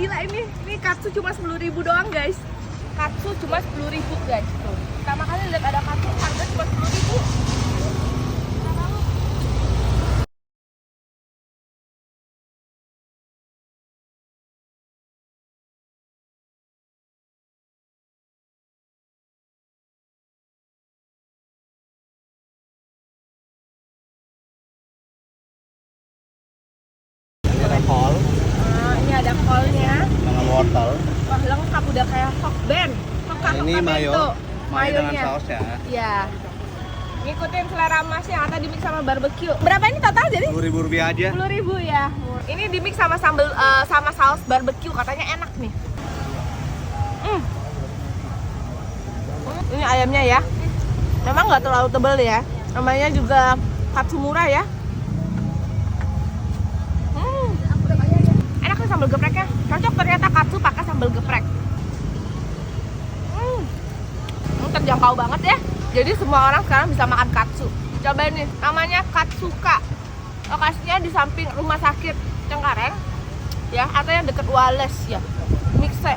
gila ini. Ini katsu cuma 10.000 doang, guys. Katsu cuma 10.000, guys. Tuh. Pertama kali lihat ada katsu harga cuma 10.000. Ada kol Nah, ini ada kolnya. dengan wortel. Wah, lengkap udah kayak Hokben. Ini mayo dengan Mayonya. saus ya. Iya. Ngikutin selera Mas yang tadi mix sama barbecue. Berapa ini total jadi? Rp10.000 aja. 10.000 ya. Ini di mix sama sambal sama saus barbecue, katanya enak nih. Ini ayamnya ya. Memang nggak terlalu tebal ya. Namanya juga katsu murah ya. Enak nih sambal gepreknya. Cocok ternyata katsu pakai sambal geprek. Ini terjangkau banget ya. Jadi semua orang sekarang bisa makan katsu. Cobain nih, namanya Katsuka. Lokasinya di samping rumah sakit Cengkareng ya, atau yang deket Wales ya. Mixe.